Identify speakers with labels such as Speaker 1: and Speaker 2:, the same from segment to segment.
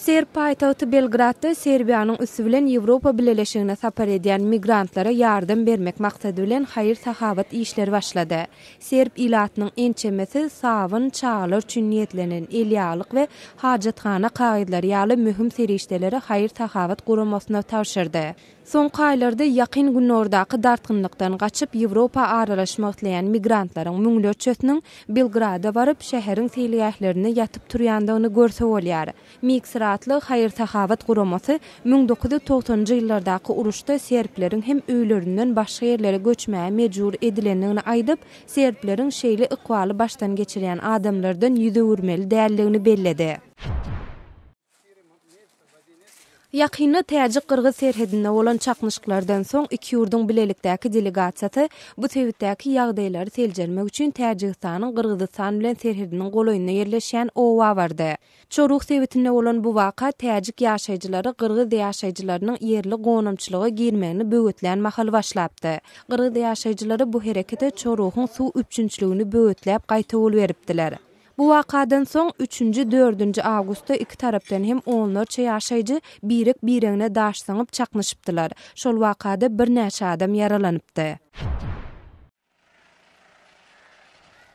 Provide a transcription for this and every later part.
Speaker 1: Serb paytagty Belgradda Serbiýanyň üstü bilen Ýewropa Birleşigine sapar edýän migrantlara ýardym bermek maksady bilen haýyr-sahabat işleri başlady. Serb ilatynyň ençemesi sawyn çağlar üçin niýetlenen elýalyk we hajatxana kagydlary ýaly mühim serişdelere haýyr-sahabat guramasyna tapşyrdy. Soňky aýlarda ýakyn günlerdaky dartgynlykdan gaçyp Ýewropa aralaşmak dileýän migrantlaryň müňlöçesiniň Belgrada baryp şäheriň teýleýärlerini ýatyp turýandygyny görse bolýar. Miksratly haýyr-sahabat guramasy 1990-njy ýyllardaky uruşda serbleriň hem öýlerinden başga ýerlere göçmäge mejbur edilendigini aýdyp, serbleriň şeýle ykwaly başdan geçirýän adamlardan ýüze urmeli däldigini belledi. Ýakynda Täjik-Kyrgyz serhedinde bolan çaknyşyklardan soň iki ýurduň bilelikdäki delegasiýasy bu sebäpdäki ýagdaýlary seljermek üçin Täjikistanyň Kyrgyzstan bilen serhediniň golaýyna ýerleşýän owa bardy. Çoruk sebätinde bolan bu waka Täjik ýaşaýjylary Kyrgyz ýaşaýjylarynyň ýerli gonamçylyga girmegini böwetleýän mahal başlapdy. Kyrgyz ýaşaýjylary bu herekete Çorukyň suw üçünçligini böwetläp gaýta bol beripdiler. Bu wakadan soň 3-4 awgustda iki tarapdan hem onlarça ýaşaýjy birek-bireňine daş saňyp çaknyşypdylar. Şol wakada bir näçe adam yaralanypdy.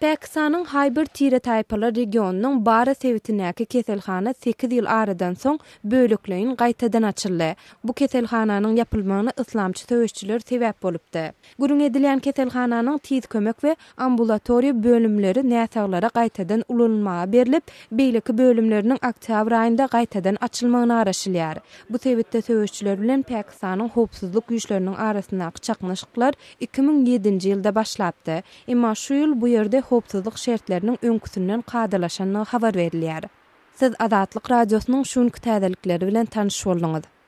Speaker 1: Pakistanyň Haýber Tire taýpalar regionunyň Bara sebätindäki keselhana 8 ýyl aradan soň bölükleýin gaýtadan açyldy. Bu keselhananyň ýapylmagyna islamçy töweşçiler sebäp bolupdy. Gurun edilýän keselhananyň tiz kömek we ambulatoriýa bölümleri näsaglara gaýtadan ulanmaga berilip, beýleki bölümleriniň oktyabr aýynda gaýtadan açylmagyny araşylýar. Bu sebäpde töweşçiler bilen Pakistanyň howpsuzlyk güýçleriniň arasyndaky çaknyşyklar 2007-nji ýylda başlapdy. Emma şu ýyl bu ýerde howpsuzlyk şertleriniň öňküsünden gadalaşanyny habar berilýär. Siz Azatlyk radiosynyň şunky täzelikleri bilen tanyş boldyňyz.